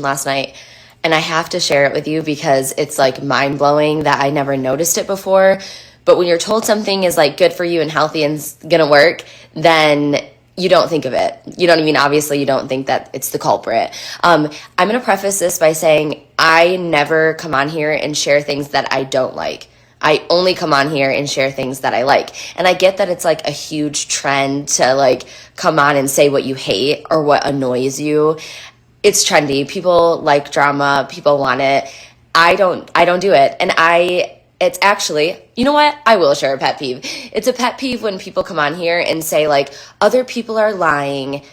last night, and I have to share it with you because it's like mind-blowing that I never noticed it before. But when you're told something is like good for you and healthy and gonna work, then you don't think of it. You know what I mean? Obviously, you don't think that it's the culprit. I'm gonna preface this by saying I never come on here and share things that I don't like. I only come on here and share things that I like. And I get that it's like a huge trend to like come on and say what you hate or what annoys you. It's trendy. People like drama. People want it. I don't do it. And it's actually, you know what? I will share a pet peeve. It's a pet peeve when people come on here and say like, other people are lying.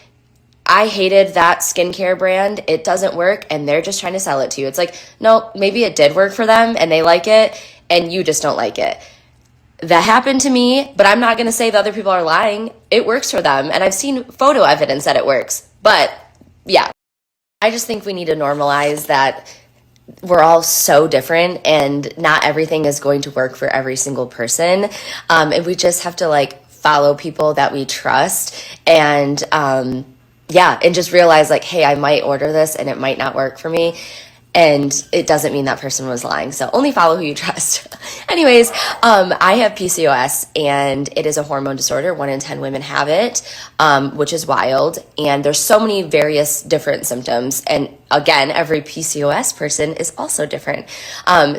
I hated that skincare brand. It doesn't work and they're just trying to sell it to you. It's like, no, maybe it did work for them and they like it and you just don't like it. That happened to me, but I'm not going to say the other people are lying. It works for them and I've seen photo evidence that it works. But yeah, I just think we need to normalize that we're all so different and not everything is going to work for every single person. And we just have to like follow people that we trust and and just realize like, hey, I might order this and it might not work for me. And it doesn't mean that person was lying. So only follow who you trust. Anyways, I have PCOS and it is a hormone disorder. 1 in 10 women have it, which is wild. And there's so many various different symptoms. And again, every PCOS person is also different.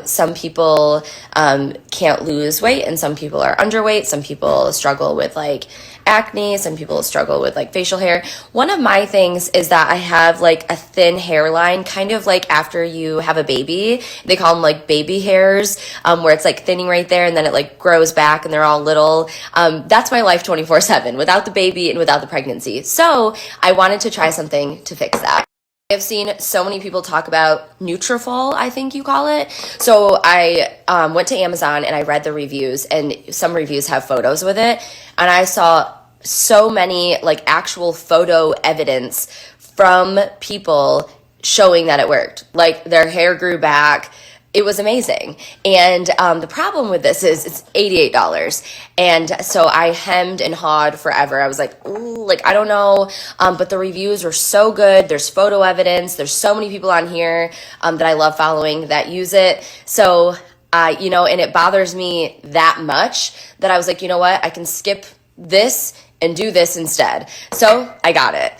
Some people can't lose weight and some people are underweight. Some people struggle with like acne. Some people struggle with like facial hair. One of my things is that I have like a thin hairline, kind of like after you have a baby. They call them like baby hairs, where it's like thinning right there and then it like grows back and they're all little. That's my life 24/7 without the baby and without the pregnancy. So I wanted to try something to fix that. I've seen so many people talk about Nutrafol, I think you call it. So I went to Amazon and I read the reviews and some reviews have photos with it. And I saw so many like actual photo evidence from people showing that it worked. Like their hair grew back. It was amazing. And the problem with this is it's $88. And so I hemmed and hawed forever. I was like, ooh, like, I don't know. But the reviews were so good. There's photo evidence. There's so many people on here that I love following that use it. So, and it bothers me that much that I was like, you know what? I can skip this and do this instead. So I got it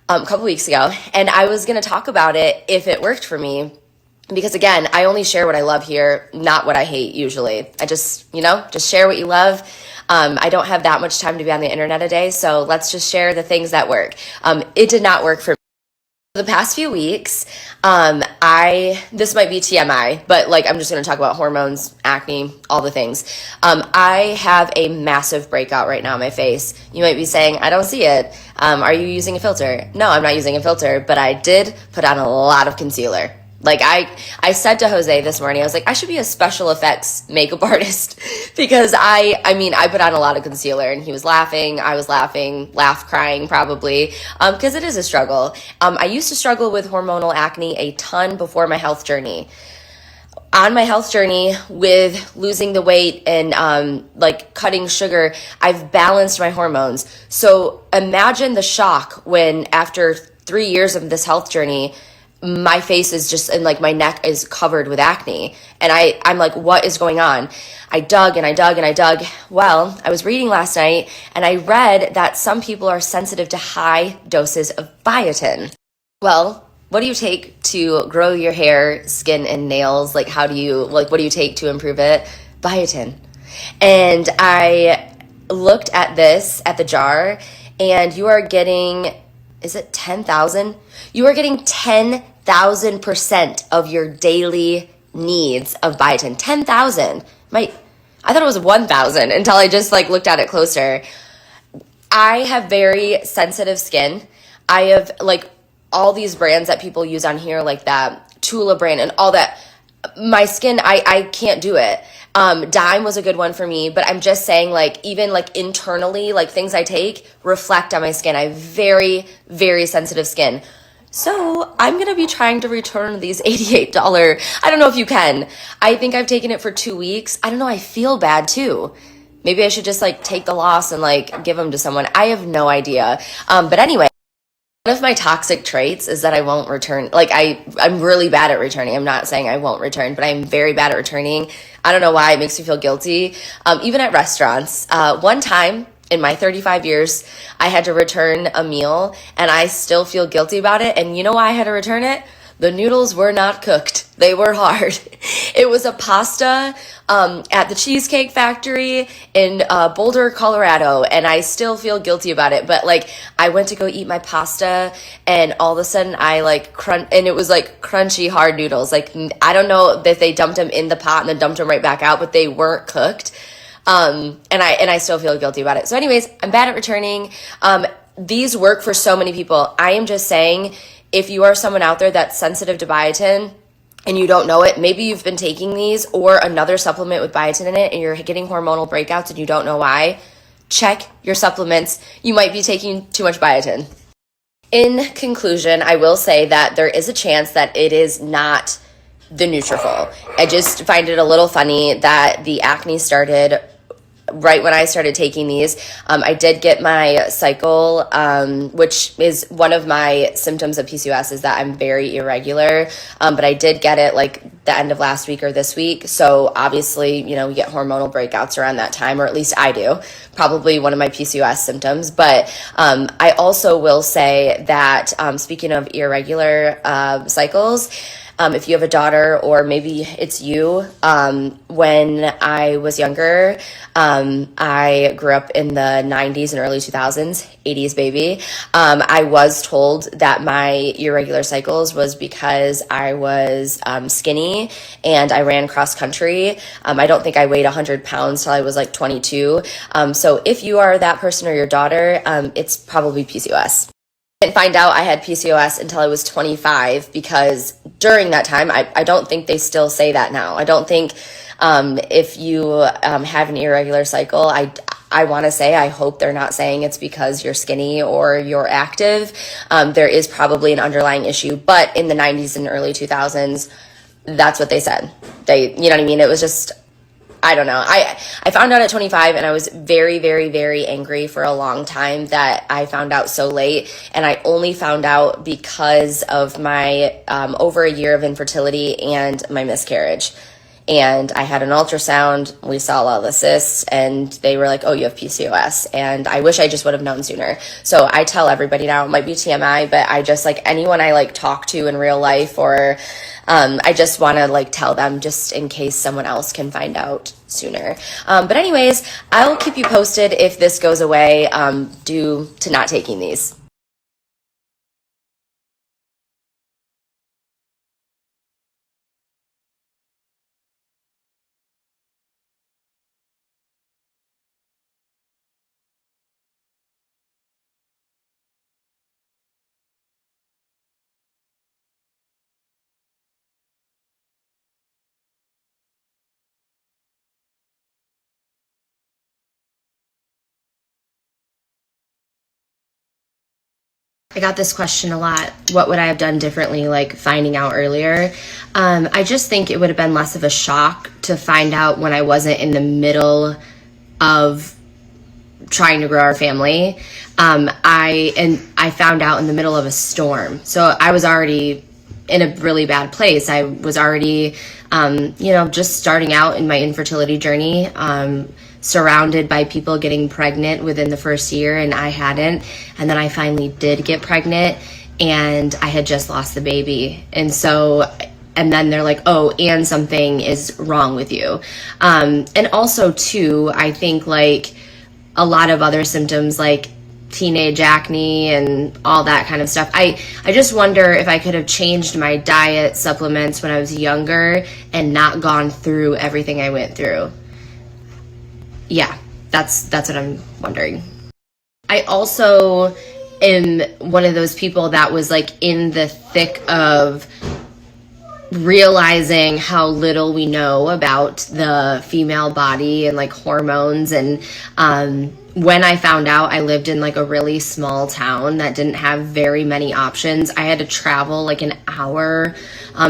a couple weeks ago. And I was going to talk about it if it worked for me. Because again, I only share what I love here, not what I hate usually. I just share what you love. I don't have that much time to be on the internet a day, so let's just share the things that work. It did not work for me. The past few weeks, this might be TMI, but like I'm just going to talk about hormones, acne, all the things. I have a massive breakout right now on my face. You might be saying, I don't see it. Are you using a filter? No, I'm not using a filter, but I did put on a lot of concealer. Like I said to Jose this morning, I was like, I should be a special effects makeup artist because I put on a lot of concealer and he was laughing. I was laughing, crying probably, because it is a struggle. I used to struggle with hormonal acne a ton before my health journey. On my health journey with losing the weight and like cutting sugar, I've balanced my hormones. So imagine the shock when after 3 years of this health journey, my face is just, and like my neck is covered with acne. And I'm like, what is going on? I dug and I dug and I dug. Well, I was reading last night and I read that some people are sensitive to high doses of biotin. Well, what do you take to grow your hair, skin, and nails? Like, what do you take to improve it? Biotin. And I looked at this, at the jar, and you are getting, is it 10,000? You are getting 10,000% of your daily needs of biotin. 10,000. I thought it was 1,000 until I just like looked at it closer. I have very sensitive skin. I have like all these brands that people use on here, like that Tula brand and all that. My skin, I can't do it. Dime was a good one for me, but I'm just saying like even like internally, like things I take reflect on my skin. I have very, very sensitive skin. So I'm going to be trying to return these $88. I don't know if you can. I think I've taken it for 2 weeks. I don't know. I feel bad too. Maybe I should just like take the loss and like give them to someone. I have no idea. But anyway. One of my toxic traits is that I won't return. Like I'm really bad at returning. I'm not saying I won't return, but I'm very bad at returning. I don't know why. It makes me feel guilty. Even at restaurants. One time in my 35 years, I had to return a meal and I still feel guilty about it. And you know why I had to return it? The noodles were not cooked. They were hard. It was a pasta at the Cheesecake Factory in Boulder, Colorado, and I still feel guilty about it. But like, I went to go eat my pasta, and all of a sudden, I like and it was like crunchy, hard noodles. Like, I don't know if they dumped them in the pot and then dumped them right back out, but they weren't cooked. And I still feel guilty about it. So, anyways, I'm bad at returning. These work for so many people. I am just saying, if you are someone out there that's sensitive to biotin and you don't know it, maybe you've been taking these or another supplement with biotin in it and you're getting hormonal breakouts and you don't know why, check your supplements. You might be taking too much biotin. In conclusion, I will say that there is a chance that it is not the Nutrafol. I just find it a little funny that the acne started right when I started taking these. I did get my cycle, which is one of my symptoms of PCOS is that I'm very irregular. But I did get it like the end of last week or this week. So obviously, you know, we get hormonal breakouts around that time, or at least I do. Probably one of my PCOS symptoms. But I also will say that speaking of irregular cycles, if you have a daughter or maybe it's you, when I was younger, I grew up in the 90s and early 2000s, 80s baby. I was told that my irregular cycles was because I was skinny and I ran cross country. I don't think I weighed 100 pounds till I was like 22. So if you are that person or your daughter, it's probably PCOS. I didn't find out I had PCOS until I was 25 because during that time, I don't think they still say that now. I don't think if you have an irregular cycle, I want to say, I hope they're not saying it's because you're skinny or you're active. There is probably an underlying issue, but in the 90s and early 2000s, that's what they said. You know what I mean? It was just, I don't know. I found out at 25 and I was very, very, very angry for a long time that I found out so late. And I only found out because of my over a year of infertility and my miscarriage. And I had an ultrasound, we saw all the cysts, and they were like, oh, you have PCOS. And I wish I just would have known sooner. So I tell everybody now, it might be TMI, but I just like anyone I like talk to in real life, or I just want to like tell them just in case someone else can find out sooner. But anyways, I'll keep you posted if this goes away due to not taking these. I got this question a lot. What would I have done differently, like finding out earlier? I just think it would have been less of a shock to find out when I wasn't in the middle of trying to grow our family. I found out in the middle of a storm. So I was already in a really bad place. I was already, just starting out in my infertility journey, surrounded by people getting pregnant within the first year, and I hadn't. And then I finally did get pregnant, and I had just lost the baby. And then they're like, oh, and something is wrong with you. And also, too, I think like a lot of other symptoms like teenage acne and all that kind of stuff. I just wonder if I could have changed my diet, supplements when I was younger and not gone through everything I went through. Yeah, that's what I'm wondering. I also am one of those people that was like in the thick of realizing how little we know about the female body and like hormones. And when I found out, I lived in like a really small town that didn't have very many options. I had to travel like an hour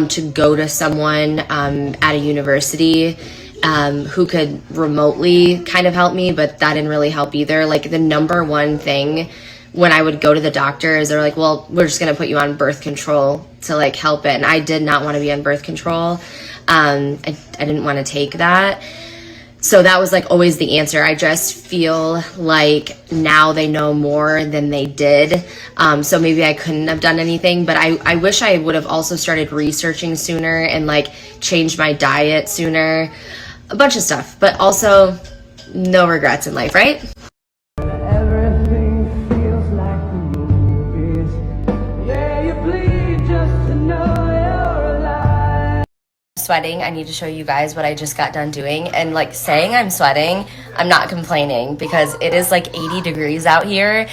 to go to someone at a university who could remotely kind of help me, but that didn't really help either. Like the number one thing when I would go to the doctors, they were like, well, we're just going to put you on birth control to like help it. And I did not want to be on birth control. I didn't want to take that. So that was like always the answer. I just feel like now they know more than they did. So maybe I couldn't have done anything, but I wish I would have also started researching sooner and like changed my diet sooner. A bunch of stuff, but also no regrets in life, right? Sweating. I need to show you guys what I just got done doing, and like saying I'm sweating, I'm not complaining because it is like 80 degrees out here.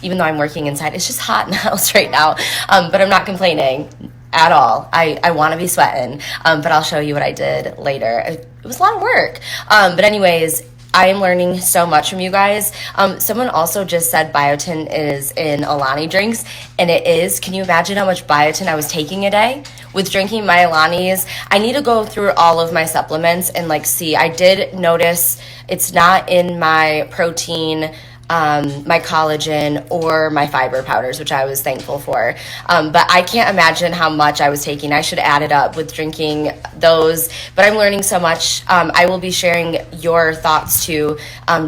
Even though I'm working inside, it's just hot in the house right now, but I'm not complaining at all. I want to be sweating, but I'll show you what I did later. It was a lot of work, but anyways, I am learning so much from you guys. Someone also just said biotin is in Alani drinks, and it is. Can you imagine how much biotin I was taking a day with drinking my Alanis? I need to go through all of my supplements and like see. I did notice it's not in my protein, my collagen, or my fiber powders, which I was thankful for. But I can't imagine how much I was taking. I should add it up with drinking those. But I'm learning so much. I will be sharing your thoughts too.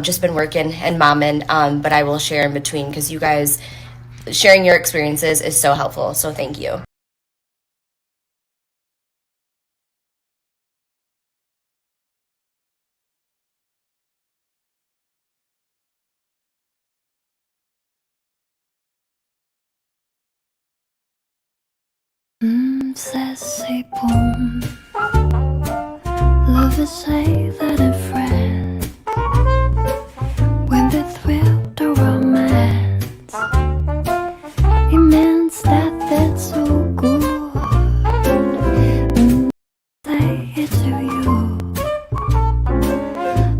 Just been working and momming, but I will share in between because you guys sharing your experiences is so helpful. So thank you. Ça c'est bon. Lovers say that a friend, when they're thrilled or romance, it means that they're so good. Say it to you,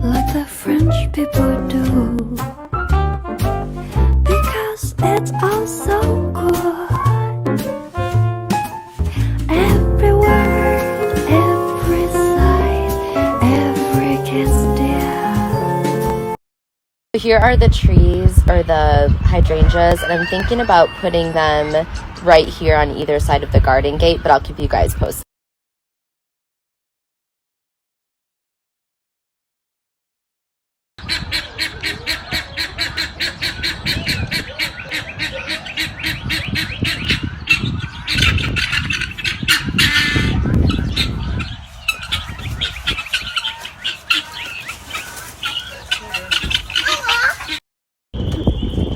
like the French people do, because it's all so good. Every word, every sight, every kiss, dear. Here are the trees, or the hydrangeas, and I'm thinking about putting them right here on either side of the garden gate, but I'll keep you guys posted.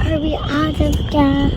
Are we out of gas?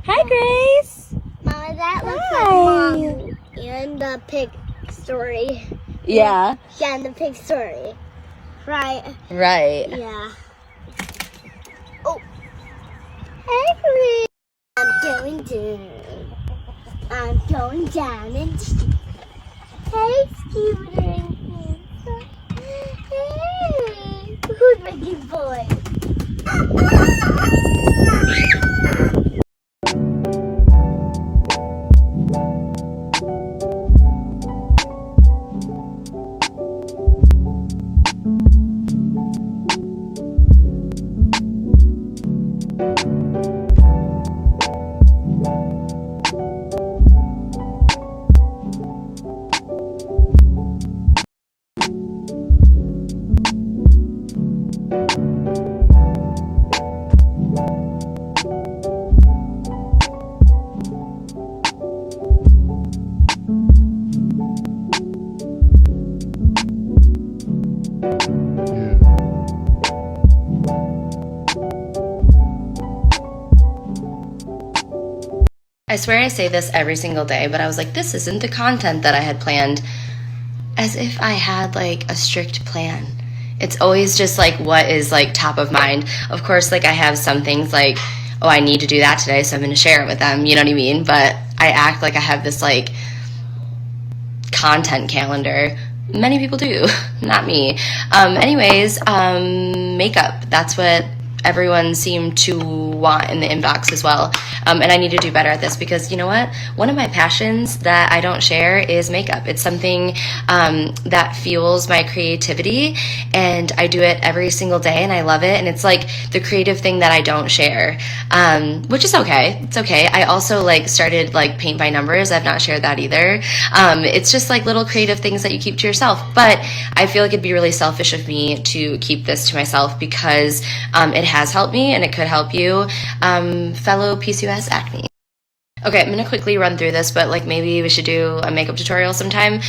Hi, Grace. Mama, that looks like Mom in the pig story. Yeah. Yeah, in the pig story. Right. Right. Yeah. Oh. Hey, Grace. I'm going down and hey, Scooter and Hanson. Hey, who's making boy? I swear I say this every single day, but I was like, this isn't the content that I had planned, as if I had like a strict plan. It's always just like what is like top of mind. Of course, like I have some things like, oh, I need to do that today, so I'm going to share it with them, you know what I mean? But I act like I have this like content calendar. Many people do, not me. Anyways, makeup. That's what everyone seemed to want in the inbox as well. And I need to do better at this because you know what? One of my passions that I don't share is makeup. It's something that fuels my creativity, and I do it every single day, and I love it. And it's like the creative thing that I don't share, which is okay. It's okay. I also like started like paint by numbers. I've not shared that either. It's just like little creative things that you keep to yourself. But I feel like it'd be really selfish of me to keep this to myself because it has helped me and it could help you, fellow PCOS acne. Okay, I'm going to quickly run through this, but like maybe we should do a makeup tutorial sometime.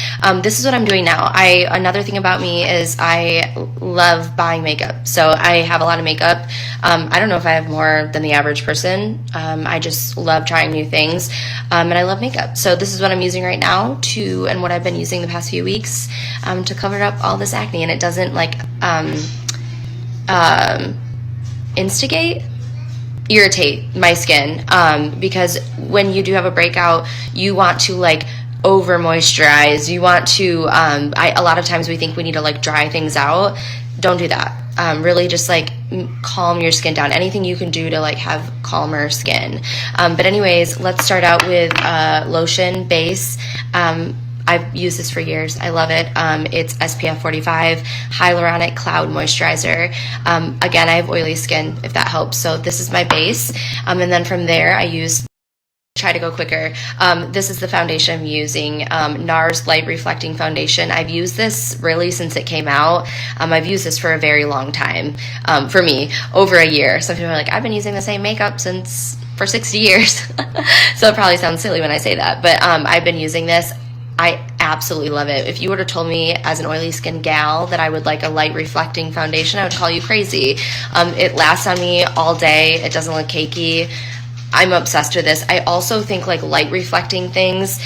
This is what I'm doing now. Another thing about me is I love buying makeup. So I have a lot of makeup. I don't know if I have more than the average person. I just love trying new things. And I love makeup. So this is what I'm using right now and what I've been using the past few weeks to cover up all this acne. And it doesn't like irritate my skin, because when you do have a breakout, you want to like over moisturize. You want to, a lot of times we think we need to like dry things out. Don't do that. Really just like calm your skin down. Anything you can do to like have calmer skin. But anyways, let's start out with lotion base. I've used this for years. I love it. It's SPF 45 Hyaluronic Cloud Moisturizer. Again, I have oily skin, if that helps. So this is my base. And then from there, try to go quicker. This is the foundation I'm using, NARS Light Reflecting Foundation. I've used this really since it came out. I've used this for a very long time. For me, over a year. Some people are like, I've been using the same makeup for 60 years. So it probably sounds silly when I say that. But I've been using this. I absolutely love it. If you would have told me as an oily skin gal that I would like a light reflecting foundation, I would call you crazy. It lasts on me all day. It doesn't look cakey. I'm obsessed with this. I also think like light reflecting things,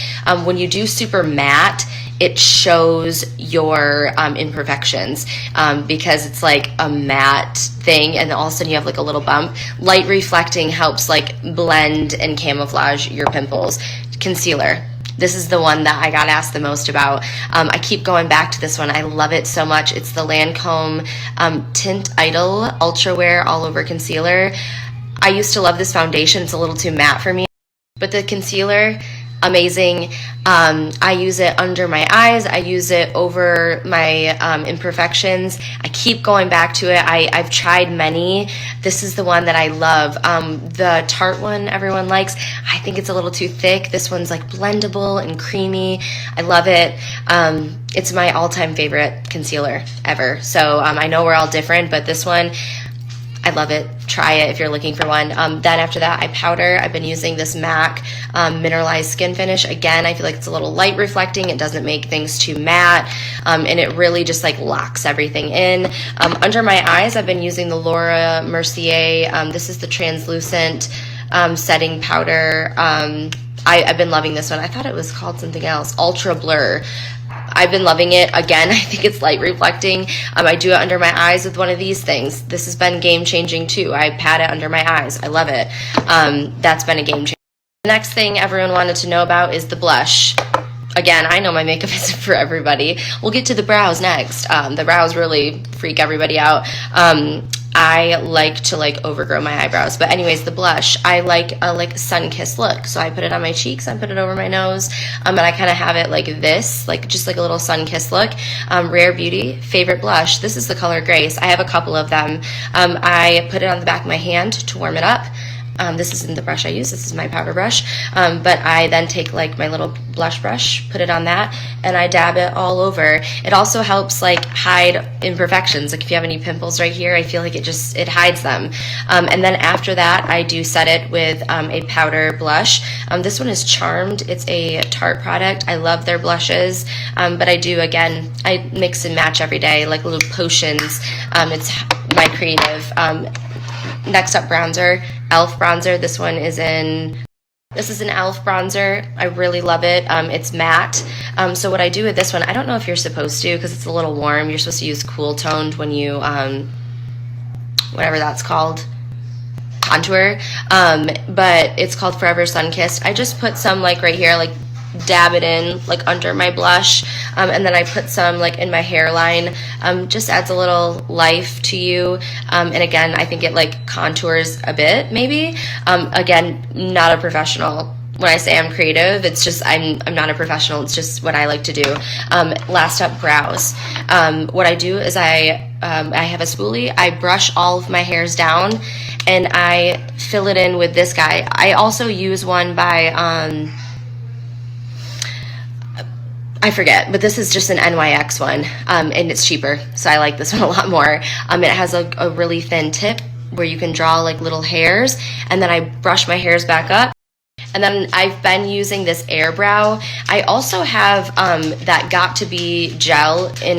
when you do super matte, it shows your imperfections, because it's like a matte thing and all of a sudden you have like a little bump. Light reflecting helps like blend and camouflage your pimples. Concealer. This is the one that I got asked the most about. I keep going back to this one. I love it so much. It's the Lancome Tint Idol Ultra Wear All Over Concealer. I used to love this foundation. It's a little too matte for me. But the concealer, amazing. I use it under my eyes. I use it over my imperfections. I keep going back to it. I've tried many. This is the one that I love. The Tarte one everyone likes. I think it's a little too thick. This one's like blendable and creamy. I love it. It's my all-time favorite concealer ever. So I know we're all different, but this one, I love it. Try it if you're looking for one. Then after that, I powder. I've been using this MAC Mineralized Skin Finish. Again, I feel like it's a little light reflecting. It doesn't make things too matte. And it really just like locks everything in. Under my eyes, I've been using the Laura Mercier. This is the translucent setting powder. I've been loving this one. I thought it was called something else. Ultra Blur. I've been loving it. Again, I think it's light reflecting. I do it under my eyes with one of these things. This has been game changing too. I pat it under my eyes. I love it. That's been a game changer. The next thing everyone wanted to know about is the blush. Again, I know my makeup isn't for everybody. We'll get to the brows next. The brows really freak everybody out. I like to like overgrow my eyebrows. But anyways, the blush, I like a like sun-kissed look. So I put it on my cheeks, I put it over my nose, and I kind of have it like this, like just like a little sun-kissed look. Rare Beauty, favorite blush. This is the color Grace. I have a couple of them. I put it on the back of my hand to warm it up. This isn't the brush I use, this is my powder brush, but I then take like my little blush brush, put it on that, and I dab it all over. It also helps like hide imperfections. Like if you have any pimples right here, I feel like it hides them. And then after that, I do set it with a powder blush. This one is Charmed. It's a Tarte product. I love their blushes, but I mix and match every day, like little potions. It's my creative. Next up, bronzer. e.l.f. bronzer. This one is in This is an e.l.f. bronzer. I really love it. It's matte. So what I do with this one, I don't know if you're supposed to because it's a little warm. You're supposed to use cool toned when you, whatever that's called, contour. But it's called Forever Sun Kissed. I just put some like right here, like dab it in like under my blush, and then I put some like in my hairline. Just adds a little life to you, and again I think it like contours a bit maybe. Again, not a professional. When I say I'm creative, it's just I'm not a professional. It's just what I like to do. Last up, brows. What I do is I have a spoolie. I brush all of my hairs down and I fill it in with this guy. I also use one by I forget, but this is just an NYX one, and it's cheaper, so I like this one a lot more. It has a really thin tip where you can draw like little hairs, and then I brush my hairs back up. And then I've been using this air brow. I also have that Got To Be gel in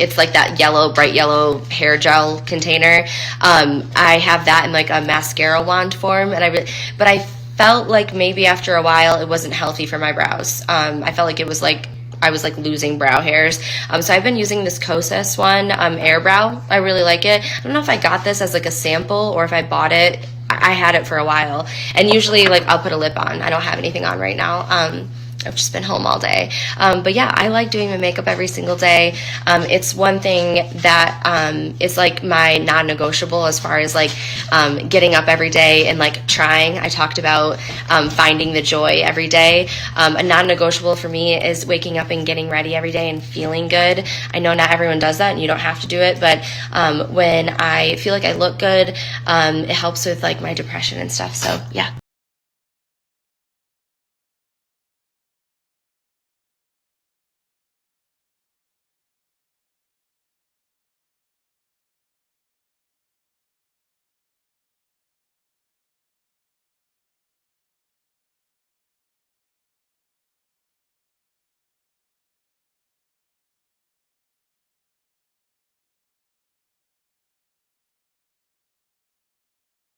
it's like that yellow, bright yellow hair gel container. I have that in like a mascara wand form, and but I felt like maybe after a while it wasn't healthy for my brows. I felt like it was like I was like losing brow hairs. So I've been using this Kosas one, air brow. I really like it. I don't know if I got this as like a sample or if I bought it. I had it for a while, and usually like I'll put a lip on. I don't have anything on right now. I've just been home all day. But yeah, I like doing my makeup every single day. It's one thing that is like my non-negotiable as far as like getting up every day and like trying. I talked about finding the joy every day. A non-negotiable for me is waking up and getting ready every day and feeling good. I know not everyone does that and you don't have to do it, but when I feel like I look good, it helps with like my depression and stuff. So yeah.